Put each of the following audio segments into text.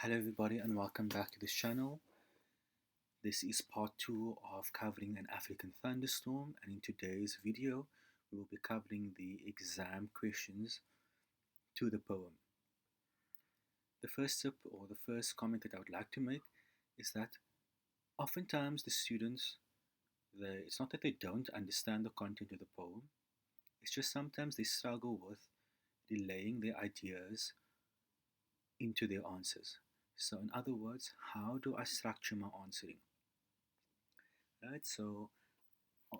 Hello everybody and welcome back to this channel. This is part 2 of covering an African thunderstorm, and in today's video we will be covering the exam questions to the poem. The first tip or the first comment that I would like to make is that oftentimes the students, it's not that they don't understand the content of the poem, it's just sometimes they struggle with relaying their ideas into their answers. So in other words, how do I structure my answering? Right, so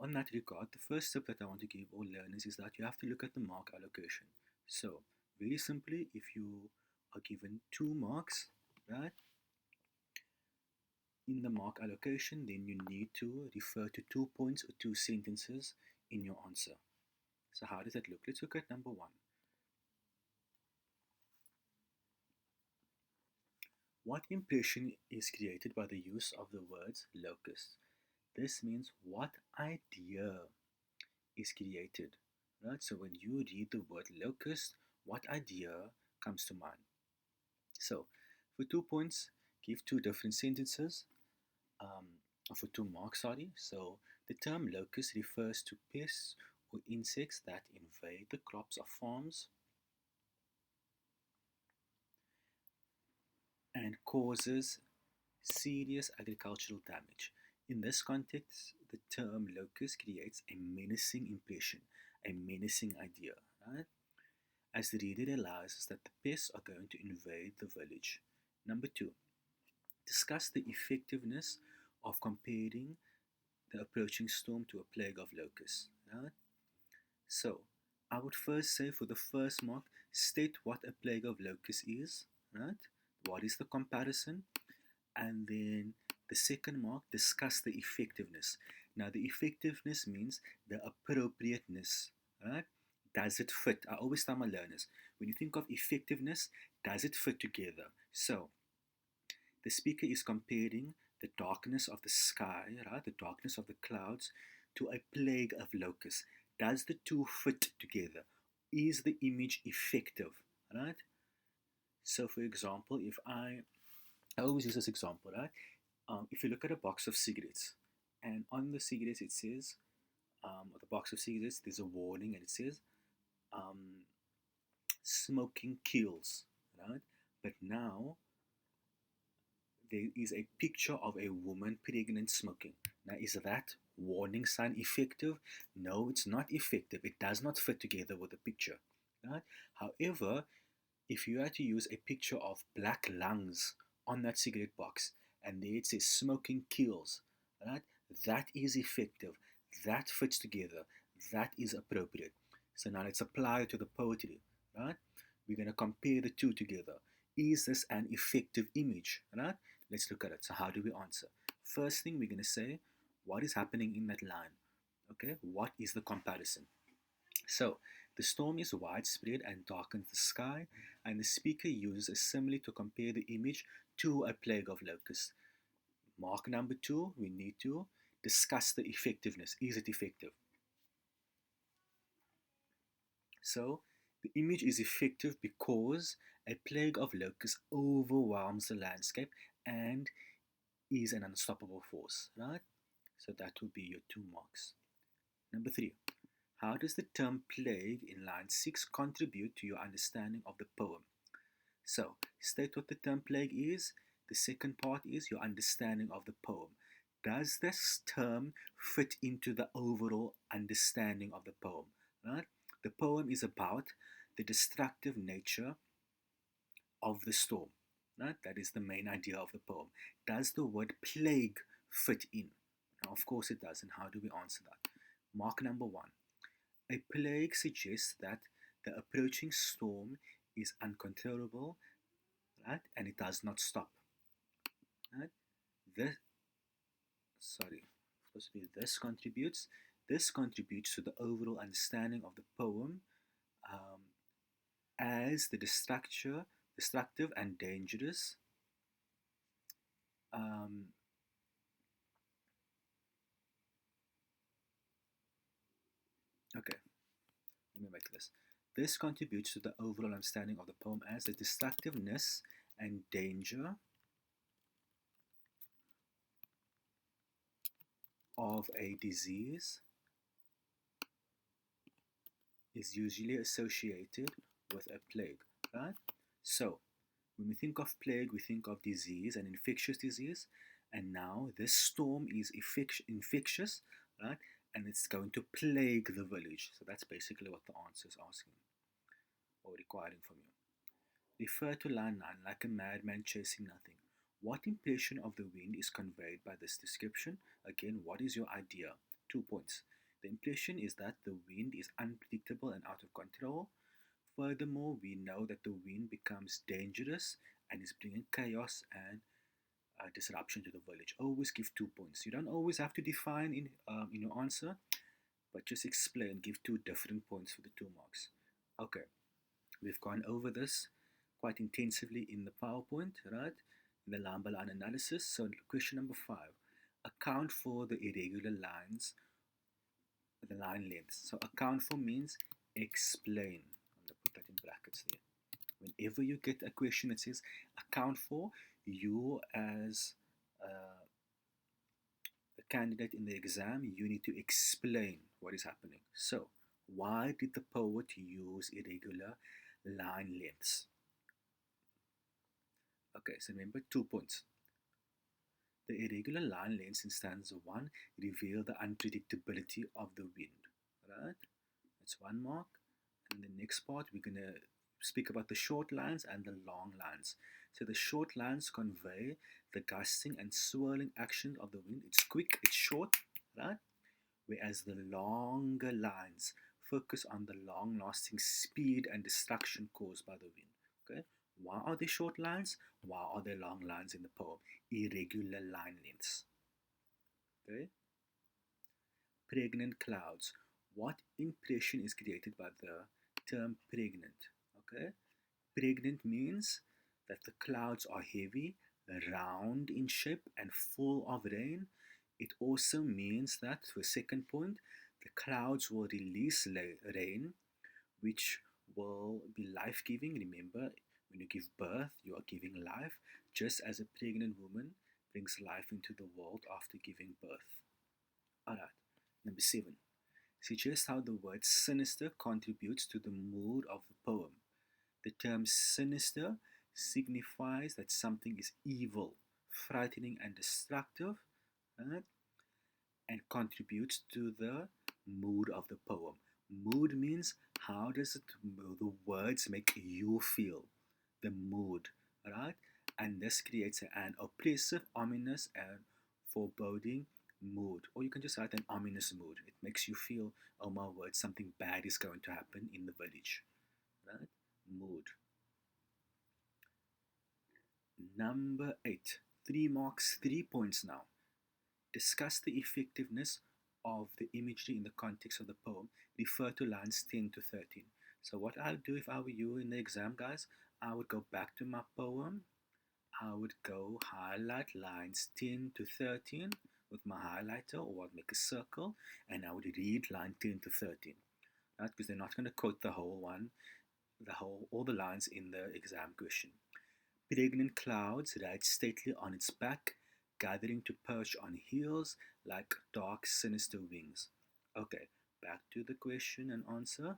on that regard, the first tip that I want to give all learners is that you have to look at the mark allocation. So, very simply, if you are given 2 marks, right, in the mark allocation, then you need to refer to 2 points or 2 sentences in your answer. So, how does that look? Let's look at number 1. What impression is created by the use of the words locus? This means what idea is created, right? So when you read the word locust, what idea comes to mind? So for 2 points, give 2 different sentences. For 2 marks, sorry. So the term locust refers to pests or insects that invade the crops of farms and causes serious agricultural damage. In this context, the term locust creates a menacing impression, a menacing idea, right? As the reader realizes that the pests are going to invade the village. Number 2, discuss the effectiveness of comparing the approaching storm to a plague of locusts. Right? So, I would first say for the first mark, state what a plague of locusts is. Right? What is the comparison? And then the second mark, discuss the effectiveness. Now, the effectiveness means the appropriateness. Right? Does it fit? I always tell my learners, when you think of effectiveness, does it fit together? So, the speaker is comparing the darkness of the sky, right, the darkness of the clouds, to a plague of locusts. Does the two fit together? Is the image effective? Right? So, for example, if I always use this example, right? If you look at a box of cigarettes, and on the cigarettes it says, the box of cigarettes, there's a warning, and it says, um, smoking kills, right? But now there is a picture of a woman pregnant smoking. Now, is that warning sign effective? No, it's not effective. It does not fit together with the picture. Right? However, if you had to use a picture of black lungs on that cigarette box and there it says smoking kills, right? That is effective. That fits together. That is appropriate. So now let's apply it to the poetry, right? We're going to compare the two together. Is this an effective image, right? Let's look at it. So how do we answer? First thing we're going to say, what is happening in that line? Okay, what is the comparison? So, the storm is widespread and darkens the sky, and the speaker uses a simile to compare the image to a plague of locusts. Mark number 2, we need to discuss the effectiveness. Is it effective? So, the image is effective because a plague of locusts overwhelms the landscape and is an unstoppable force, right? So, that would be your 2 marks. Number 3, how does the term plague in line 6 contribute to your understanding of the poem? So, state what the term plague is. The second part is your understanding of the poem. Does this term fit into the overall understanding of the poem? Right? The poem is about the destructive nature of the storm. Right? That is the main idea of the poem. Does the word plague fit in? Now, of course it does. And how do we answer that? Mark number 1. A plague suggests that the approaching storm is uncontrollable, right, and it does not stop. Right? This, sorry, supposed to be this contributes. This contributes to the overall understanding of the poem as the destructive and dangerous. Okay, let me make this. This contributes to the overall understanding of the poem as the destructiveness and danger of a disease is usually associated with a plague, right? So, when we think of plague, we think of disease, an infectious disease, and now this storm is infectious, right? And it's going to plague the village. So that's basically what the answer is asking or requiring from you. Refer to line 9 like a madman chasing nothing. What impression of the wind is conveyed by this description? Again, what is your idea? 2 points. The impression is that the wind is unpredictable and out of control. Furthermore, we know that the wind becomes dangerous and is bringing chaos and disruption to the village. Always give 2 points. You don't always have to define in your answer, but just explain. Give two different points for the 2 marks. Okay, we've gone over this quite intensively in the PowerPoint, right? In the line by line analysis. So, question number 5: account for the irregular lines, the line lengths. So, account for means explain. I'm going to put that in brackets there. Whenever you get a question that says account for, you as the candidate in the exam, you need to explain what is happening. So, why did the poet use irregular line lengths? Okay, so remember 2 points. The irregular line lengths in stanza 1 reveal the unpredictability of the wind, right? That's 1 mark. And the next part, we're going to speak about the short lines and the long lines. So the short lines convey the gusting and swirling action of the wind. It's quick, it's short, right? Whereas the longer lines focus on the long-lasting speed and destruction caused by the wind. Okay, why are there short lines? Why are there long lines in the poem? Irregular line lengths. Okay, pregnant clouds. What impression is created by the term pregnant? Okay, pregnant means that the clouds are heavy, round in shape, and full of rain. It also means that, for the second point, the clouds will release rain, which will be life giving. Remember, when you give birth, you are giving life, just as a pregnant woman brings life into the world after giving birth. Alright, number 7. Suggest how the word sinister contributes to the mood of the poem. The term sinister signifies that something is evil, frightening, and destructive, right? And contributes to the mood of the poem. Mood means how does the words make you feel, the mood, right? And this creates an oppressive, ominous, and foreboding mood. Or you can just write an ominous mood. It makes you feel, oh my word, something bad is going to happen in the village, right? Mood. Number 8. 3 marks, 3 points now. Discuss the effectiveness of the imagery in the context of the poem. Refer to lines 10 to 13. So what I'll do if I were you in the exam, guys, I would go back to my poem. I would go highlight lines 10 to 13 with my highlighter, or I'd make a circle, and I would read line 10 to 13. Right? Because they're not going to quote the whole one, all the lines in the exam question. Pregnant clouds ride stately on its back, gathering to perch on heels like dark, sinister wings. Okay, back to the question and answer.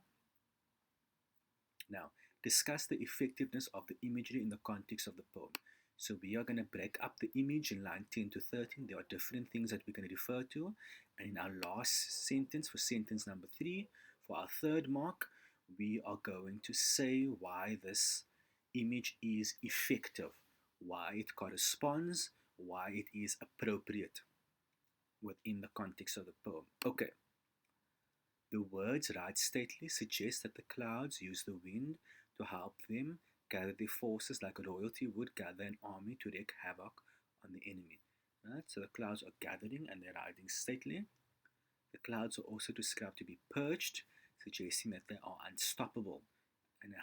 Now, discuss the effectiveness of the imagery in the context of the poem. So we are going to break up the image in line 10 to 13. There are different things that we're going to refer to. And in our last sentence, for sentence number 3, for our 3rd mark, we are going to say why this image is effective, why it corresponds, why it is appropriate within the context of the poem. Okay. The words ride stately suggest that the clouds use the wind to help them gather their forces like royalty would gather an army to wreak havoc on the enemy. Right? So the clouds are gathering and they're riding stately. The clouds are also described to be perched, suggesting that they are unstoppable and a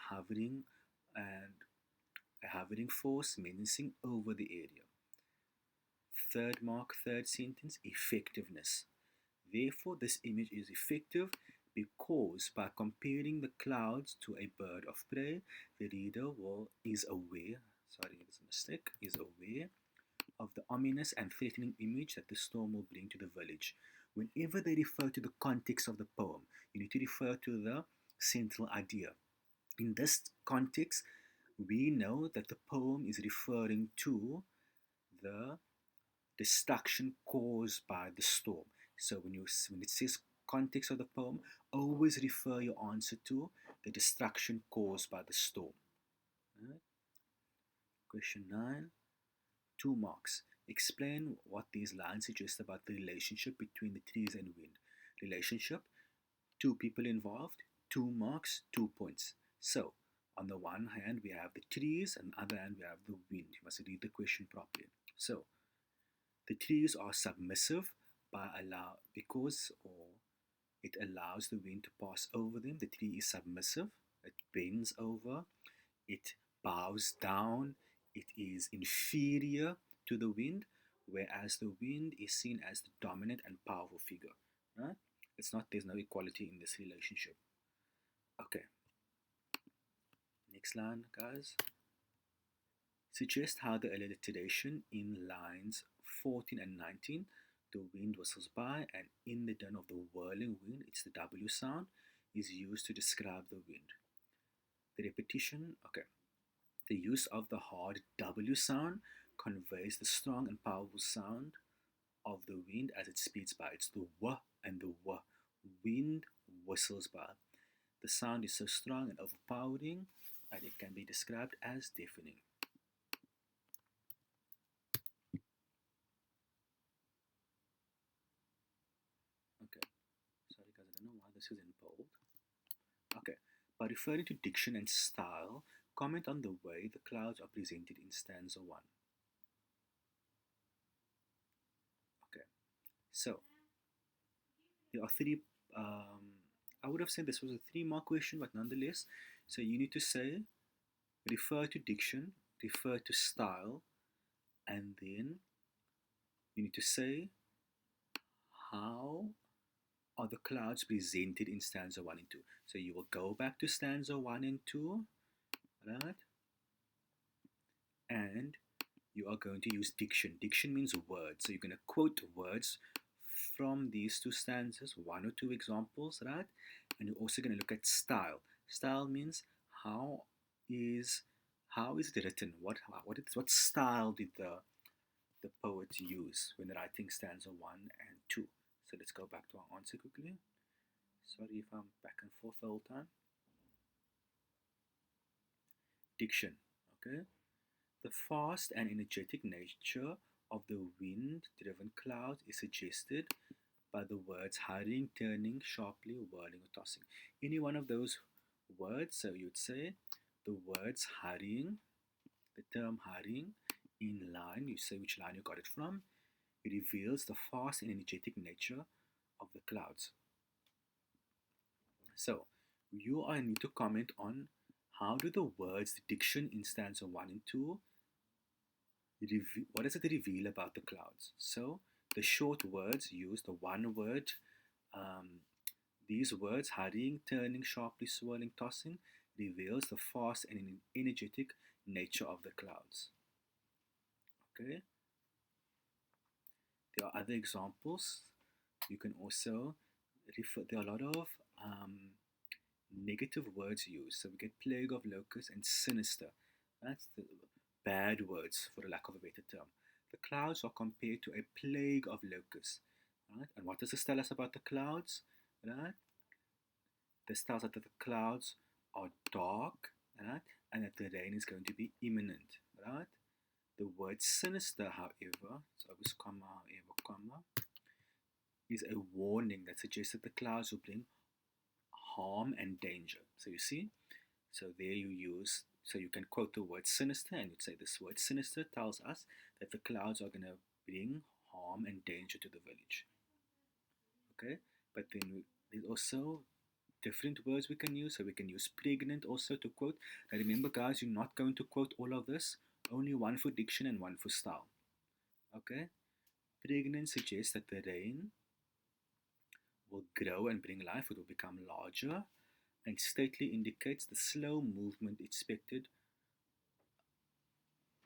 hovering force menacing over the area. 3rd mark, 3rd sentence, effectiveness. Therefore, this image is effective because by comparing the clouds to a bird of prey, the reader is aware. sorry, it's a mistake, is aware of the ominous and threatening image that the storm will bring to the village. Whenever they refer to the context of the poem, you need to refer to the central idea. In this context, we know that the poem is referring to the destruction caused by the storm. So when it says context of the poem, always refer your answer to the destruction caused by the storm. Right? Question 9, 2 marks. Explain what these lines suggest about the relationship between the trees and wind. Relationship, 2 people involved, 2 marks, 2 points. So, on the one hand, we have the trees, and on the other hand, we have the wind. You must read the question properly. So, the trees are submissive because it allows the wind to pass over them. The tree is submissive. It bends over. It bows down. It is inferior to the wind, whereas the wind is seen as the dominant and powerful figure. Right? There's no equality in this relationship. Okay. Next line, guys. Suggest how the alliteration in lines 14 and 19, the wind whistles by, and in the din of the whirling wind, it's the W sound, is used to describe the wind. The repetition, okay. The use of the hard W sound conveys the strong and powerful sound of the wind as it speeds by. It's the W and the W. Wind whistles by. The sound is so strong and overpowering that it can be described as deafening. Okay, sorry guys, I don't know why this is in bold. Okay, by referring to diction and style, comment on the way the clouds are presented in stanza 1. Okay, so there are 3, I would have said this was a 3-mark question, but nonetheless, so you need to say, refer to diction, refer to style, and then you need to say, how are the clouds presented in stanza 1 and 2? So you will go back to stanza 1 and 2, right? And you are going to use diction. Diction means words. So you're going to quote words from these 2 stanzas, 1 or 2 examples, right? And you're also going to look at style. Style means how is it written? What style did the poet use when writing stanza 1 and 2? So let's go back to our answer quickly. Sorry if I'm back and forth the whole time. Diction, okay? The fast and energetic nature of the wind-driven clouds is suggested by the words hurrying, turning, sharply, whirling, or tossing. Any one of those words, so you'd say the words hurrying, the term hurrying, in line, you say which line you got it from, it reveals the fast and energetic nature of the clouds. So, you are need to comment on how do the words, the diction in stanza 1 and 2, what does it reveal about the clouds? So, the short words use the one word, these words, hurrying, turning, sharply, swirling, tossing, reveals the fast and energetic nature of the clouds. Okay? There are other examples. You can also refer, there are a lot of negative words used. So we get plague of locust and sinister. That's the bad words, for the lack of a better term. The clouds are compared to a plague of locusts. Right? And what does this tell us about the clouds? Right? This tells us that the clouds are dark, right? And that the rain is going to be imminent. Right? The word sinister, however, so always comma, however, comma, is a warning that suggests that the clouds will bring harm and danger. So you see, so there you use, so you can quote the word sinister, and you'd say this word sinister tells us that the clouds are going to bring harm and danger to the village. Okay, but then there's also different words we can use. So we can use pregnant also to quote. Now remember, guys, you're not going to quote all of this. Only one for diction and one for style. Okay, pregnant suggests that the rain will grow and bring life. It will become larger, and stately indicates the slow movement expected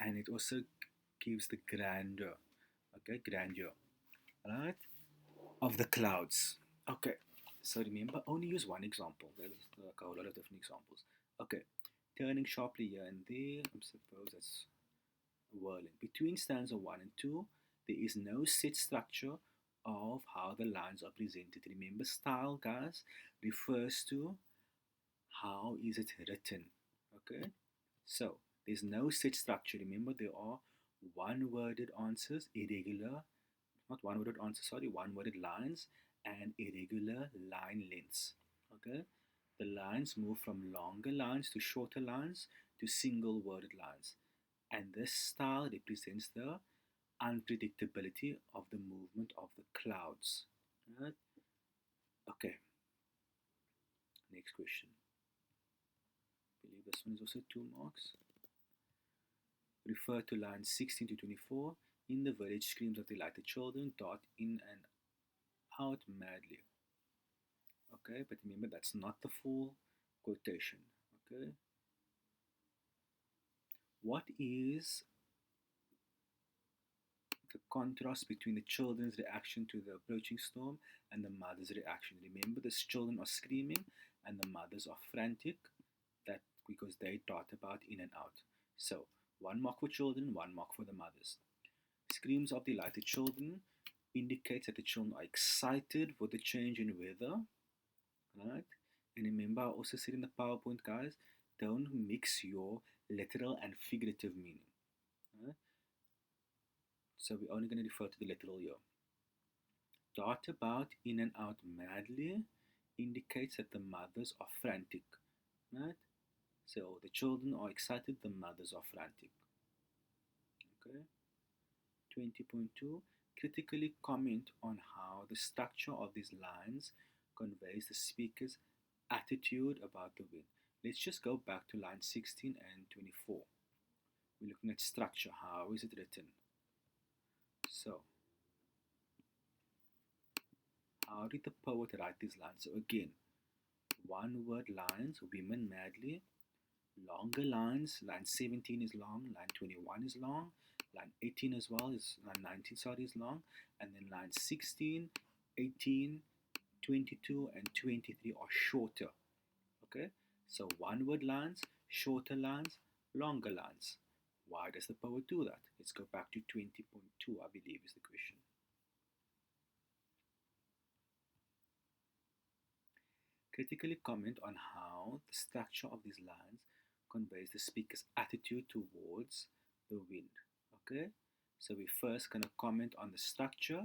and it also gives the grandeur, okay, grandeur, right, of the clouds. Okay, so remember, only use one example. There's like a whole lot of different examples. Okay, turning sharply here and there. I suppose that's whirling. Between stanza 1 and 2, there is no set structure of how the lines are presented. Remember, style, guys, refers to how is it written. Okay, so there's no set structure. Remember, there are one-worded answers, irregular, not one-worded answers, sorry, one-worded lines, and irregular line lengths. Okay, the lines move from longer lines to shorter lines to single-worded lines, and this style represents the unpredictability of the movement of the clouds. Right? Okay, next question. I believe this one is also 2 marks. Refer to lines 16 to 24. In the village, screams of delighted children dart in and out madly. Okay, but remember that's not the full quotation. Okay, what is the contrast between the children's reaction to the approaching storm and the mother's reaction? Remember, the children are screaming and the mothers are frantic, that because they dart about in and out. So 1 mark for children, 1 mark for the mothers. Screams of delighted children indicates that the children are excited for the change in weather, right? And remember, I also said in the PowerPoint, guys, don't mix your literal and figurative meaning. Right? So we're only going to refer to the literal here. Dart about in and out madly indicates that the mothers are frantic, right? So the children are excited, the mothers are frantic. Okay. 20.2. Critically comment on how the structure of these lines conveys the speaker's attitude about the wind. Let's just go back to line 16 and 24. We're looking at structure. How is it written? So, how did the poet write these lines? So again, one-word lines, women madly. Longer lines, line 17 is long, line 21 is long, line 18 as well, is line 19, sorry, is long, and then line 16, 18, 22, and 23 are shorter. Okay, so one-word lines, shorter lines, longer lines. Why does the poet do that? Let's go back to 20.2, I believe is the question. Critically comment on how the structure of these lines conveys the speaker's attitude towards the wind. Okay, so we're first going to comment on the structure,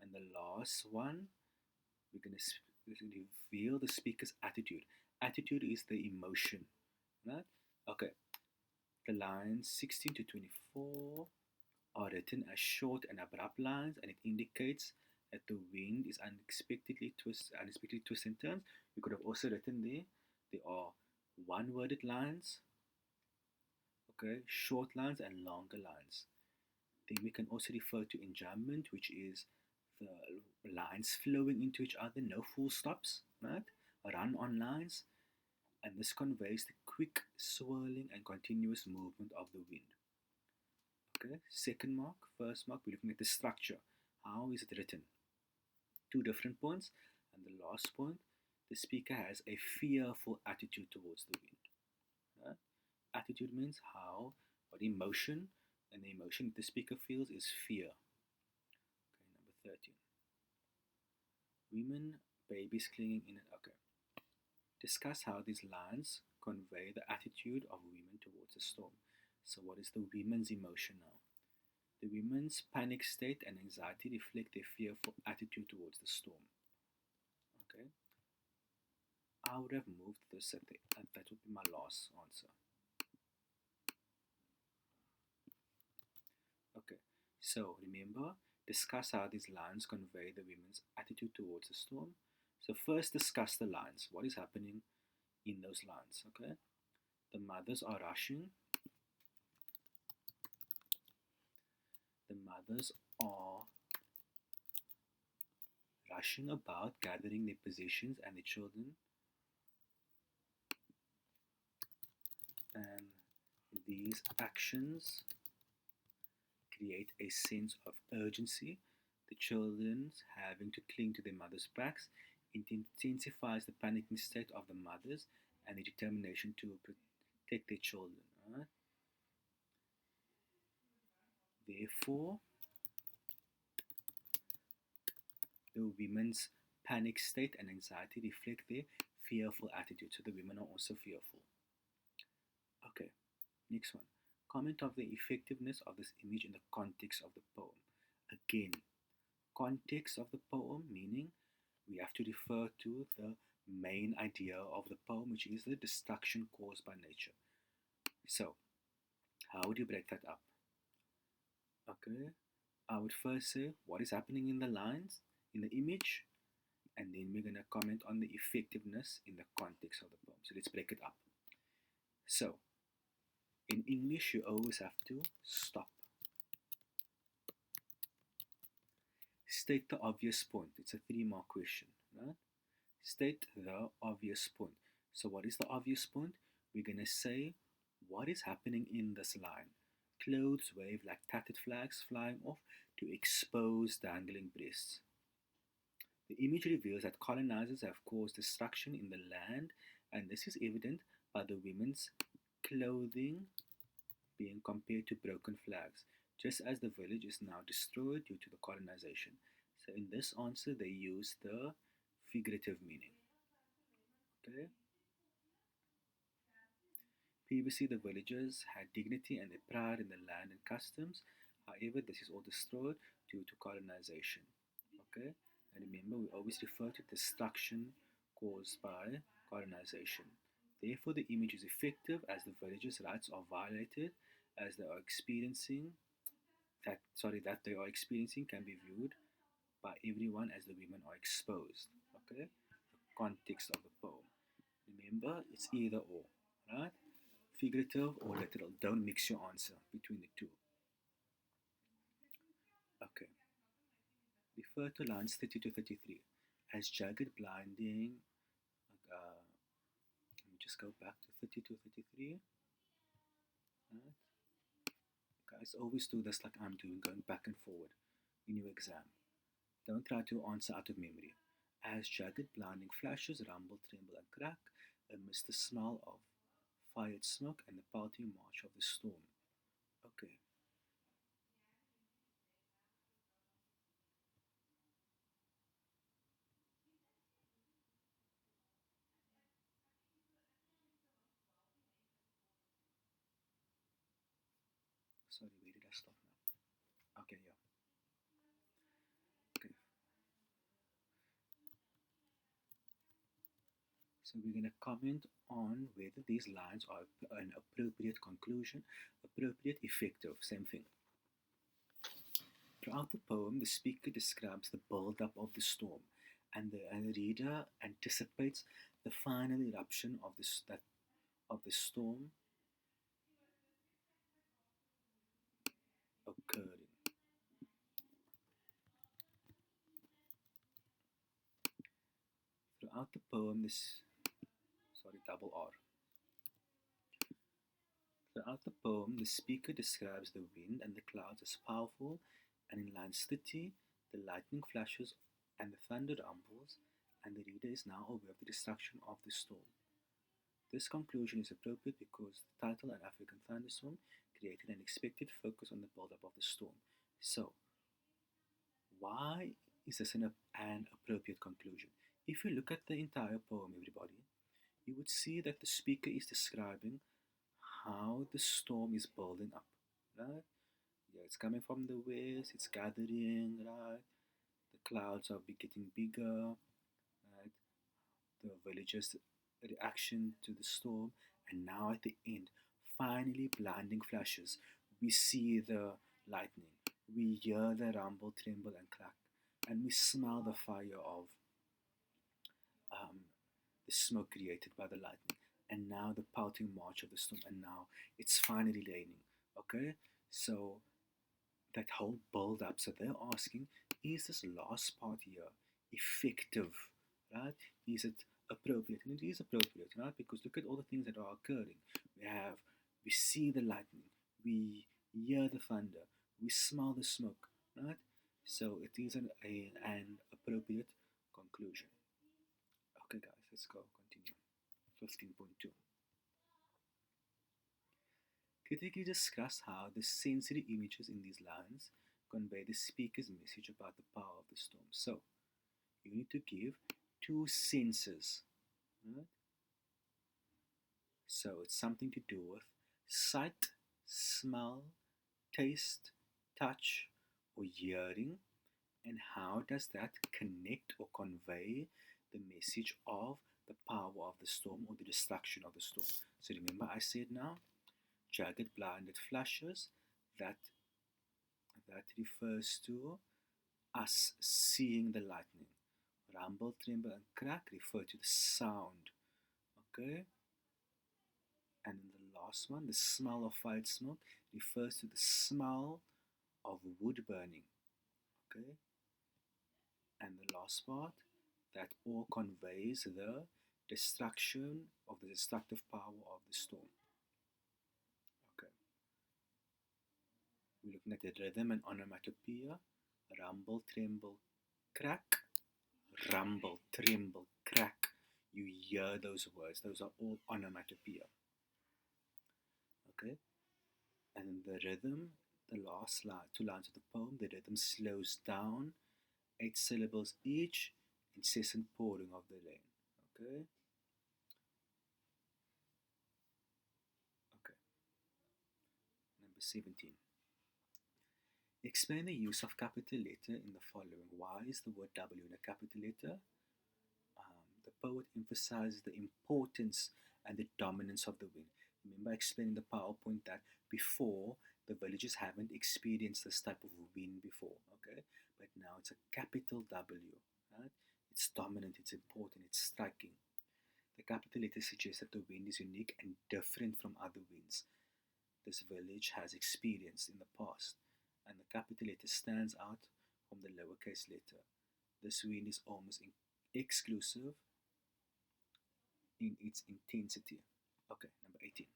and the last one, we're going to reveal the speaker's attitude. Attitude is the emotion, right? Okay, the lines 16 to 24 are written as short and abrupt lines, and it indicates that the wind is unexpectedly twists and turns. We could have also written there are one-worded lines, okay, short lines and longer lines. Then we can also refer to enjambment, which is the lines flowing into each other, no full stops, right? Run on lines, and this conveys the quick swirling and continuous movement of the wind. Okay, second mark, first mark, we're looking at the structure. How is it written? 2 different points, and the last point, the speaker has a fearful attitude towards the wind. Right? Attitude means how, what emotion, and the emotion the speaker feels is fear. Okay, number 13. Women, babies clinging in it. Okay. Discuss how these lines convey the attitude of women towards a storm. So what is the women's emotion now? The women's panic state and anxiety reflect their fearful attitude towards the storm. Okay. I would have moved this at the end. That would be my last answer. Okay, so remember, discuss how these lines convey the women's attitude towards the storm. So first discuss the lines. What is happening in those lines, okay? The mothers are rushing. The mothers are rushing about, gathering their possessions and the children. And these actions create a sense of urgency. The children having to cling to their mothers' backs intensifies the panicking state of the mothers and the determination to protect their children. Right? Therefore, the women's panic state and anxiety reflect their fearful attitude. So the women are also fearful. Okay, next one. Comment of the effectiveness of this image in the context of the poem. Again, context of the poem, meaning we have to refer to the main idea of the poem, which is the destruction caused by nature. So, how would you break that up? Okay, I would first say what is happening in the lines, in the image, and then we're going to comment on the effectiveness in the context of the poem. So, let's break it up. So, in English, you always have to stop. State the obvious point. It's a 3-mark question, right? State the obvious point. So what is the obvious point? We're going to say what is happening in this line. Clothes wave like tattered flags flying off to expose dangling breasts. The image reveals that colonizers have caused destruction in the land, and this is evident by the women's clothing being compared to broken flags, just as the village is now destroyed due to the colonization. So in this answer, they use the figurative meaning. Okay. Previously, the villagers had dignity and their pride in the land and customs. However, this is all destroyed due to colonization. Okay, and remember, we always refer to destruction caused by colonization. Therefore, the image is effective as the villagers' rights are violated, as they are experiencing that they are experiencing can be viewed by everyone as the women are exposed. Okay, the context of the poem. Remember, it's either or, right? Figurative or literal. Don't mix your answer between the two. Okay. Refer to lines 30 to 33 as jagged, blinding. Let me just go back to 30 to 33. Right? Guys, always do this like I'm doing, going back and forward in your exam. Don't try to answer out of memory. As jagged, blinding flashes rumble, tremble, and crack amidst the smell of fired smoke and the pelting march of the storm. Okay. Sorry, where did I stop now? Okay, yeah. Okay. So we're going to comment on whether these lines are an appropriate conclusion, appropriate, effective, same thing. Throughout the poem, the speaker describes the build-up of the storm, and the reader anticipates the final eruption of the storm occurring. Throughout the poem, double R. Throughout the poem, the speaker describes the wind and the clouds as powerful, and in lines 30, the lightning flashes and the thunder rumbles, and the reader is now aware of the destruction of the storm. This conclusion is appropriate because the title, An African Thunderstorm, created an expected focus on the build-up of the storm. So, why is this an appropriate conclusion? If you look at the entire poem, everybody, you would see that the speaker is describing how the storm is building up, right? Yeah, it's coming from the west, it's gathering, right? The clouds are getting bigger, right? The villagers' reaction to the storm, and now at the end, finally blinding flashes. We see the lightning, we hear the rumble, tremble, and crack, and we smell the fire of um, the smoke created by the lightning, and now the pelting march of the storm, and now it's finally raining. Okay, so that whole build up. So they're asking, is this last part here effective? Right? Is it appropriate? And it is appropriate, right? Because look at all the things that are occurring. We see the lightning, we hear the thunder, We smell the smoke, right? So it is an appropriate conclusion. Okay, guys, let's go continue. 15.2. Critically discuss how the sensory images in these lines convey the speaker's message about the power of the storm. So, you need to give two senses, right? So, it's something to do with sight, smell, taste, touch, or hearing, and how does that connect or convey the message of the power of the storm or the destruction of the storm. So, remember, I said now jagged blinded flashes, that refers to us seeing the lightning. Rumble, tremble, and crack refer to the sound. Okay? And in the last one, the smell of fired smoke refers to the smell of wood burning. Okay? And the last part, that all conveys the destruction of the destructive power of the storm. Okay. We're looking at the rhythm and onomatopoeia. Rumble, tremble, crack. Rumble, tremble, crack. You hear those words. Those are all onomatopoeia. Okay? And in the rhythm, the last line, two lines of the poem, the rhythm slows down, 8 syllables each, incessant pouring of the rain. Okay? Okay. Number 17. Explain the use of capital letter in the following. Why is the word W in a capital letter? The poet emphasizes the importance and the dominance of the wind. Remember, I explained in the PowerPoint that before the villagers haven't experienced this type of wind before, okay? But now it's a capital W, right? It's dominant, it's important, it's striking. The capital letter suggests that the wind is unique and different from other winds this village has experienced in the past, and the capital letter stands out from the lowercase letter. This wind is almost exclusive in its intensity. Okay, number 18.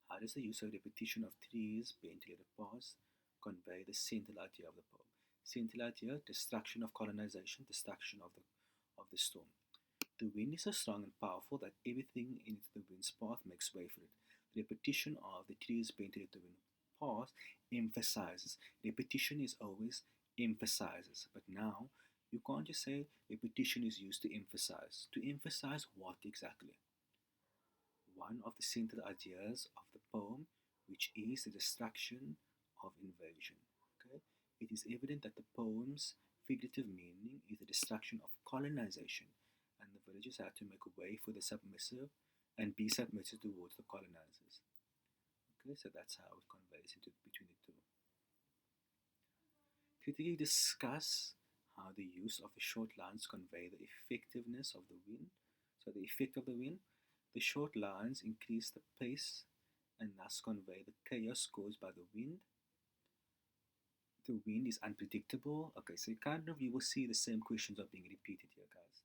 How does the use of repetition of trees bent together past convey the central idea of the poem? Central idea, destruction of colonization, destruction of the storm. The wind is so strong and powerful that everything in the wind's path makes way for it. The repetition of the trees bent together the wind path emphasizes. Repetition is always emphasizes, but now you can't just say repetition is used to emphasize. To emphasize what exactly? One of the central ideas of the poem, which is the destruction of invasion. Okay? It is evident that the poem's figurative meaning is the destruction of colonization, and the villagers had to make way for the submissive and be submissive towards the colonizers. Okay, so that's how it conveys into between the two. Critically discuss how the use of the short lines convey the effectiveness of the wind. So the effect of the wind, the short lines increase the pace and thus convey the chaos caused by the wind. The wind is unpredictable. Okay, so you will see the same questions are being repeated here, guys.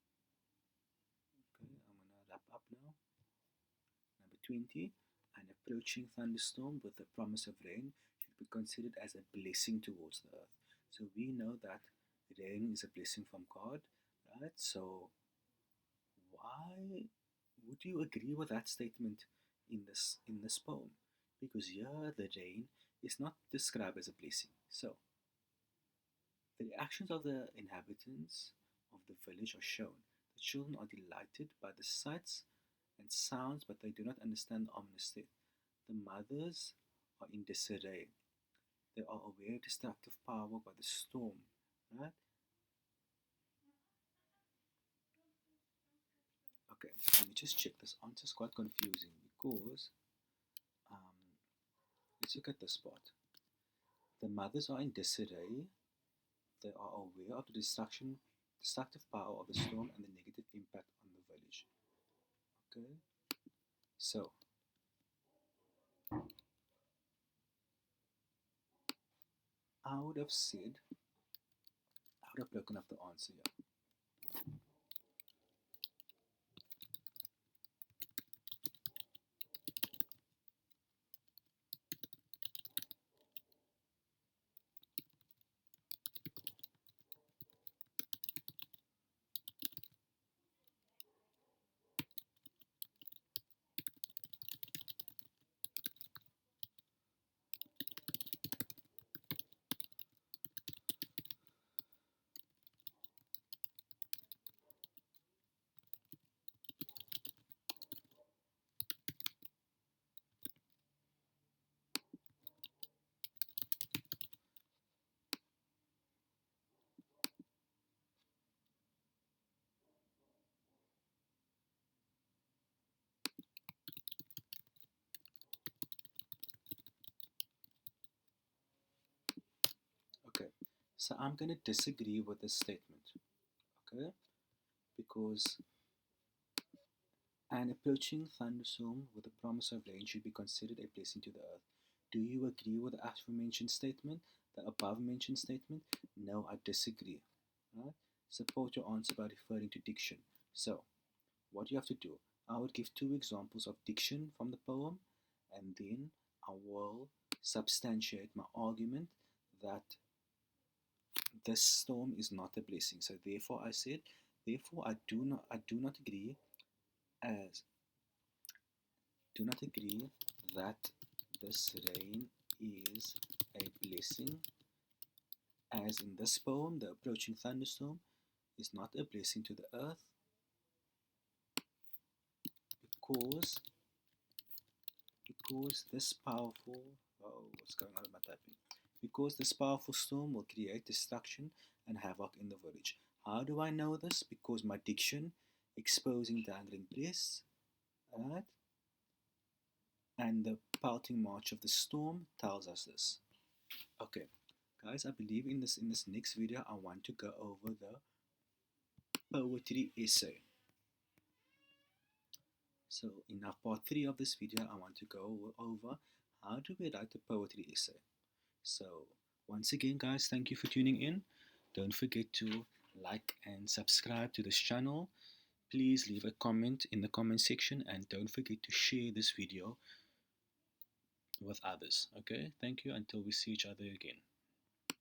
Okay, I'm gonna wrap up now. Number 20. An approaching thunderstorm with the promise of rain should be considered as a blessing towards the earth. So we know that rain is a blessing from God, right? So why would you agree with that statement in this poem? Because here the rain is not described as a blessing. So the reactions of the inhabitants of the village are shown. The children are delighted by the sights and sounds, but they do not understand the ominous state. The mothers are in disarray. They are aware of destructive power by the storm, right? Okay, let me just check. This answer is quite confusing because let's look at this part. The mothers are in disarray. They are aware of the destructive power of the storm and the negative impact on the village. Okay, so I would have said, I would have broken up the answer here. So I'm going to disagree with this statement, okay? Because an approaching thunderstorm with the promise of rain should be considered a blessing to the earth. Do you agree with the aforementioned statement, the above mentioned statement? No, I disagree. Right? Support your answer by referring to diction. So, what you have to do, I would give two examples of diction from the poem, and then I will substantiate my argument that this storm is not a blessing. So therefore I said, therefore I do not agree as do not agree that this rain is a blessing, as in this poem the approaching thunderstorm is not a blessing to the earth because this powerful what's going on with my typing? Because this powerful storm will create destruction and havoc in the village. How do I know this? Because my diction, exposing dangling breasts, right? And the pelting march of the storm tells us this. Okay, guys, I believe in this next video I want to go over the poetry essay. So in our part 3 of this video I want to go over how do we write a poetry essay. So once again guys, thank you for tuning in. Don't forget to like and subscribe to this channel. Please leave a comment in the comment section and don't forget to share this video with others. Okay, thank you until we see each other again.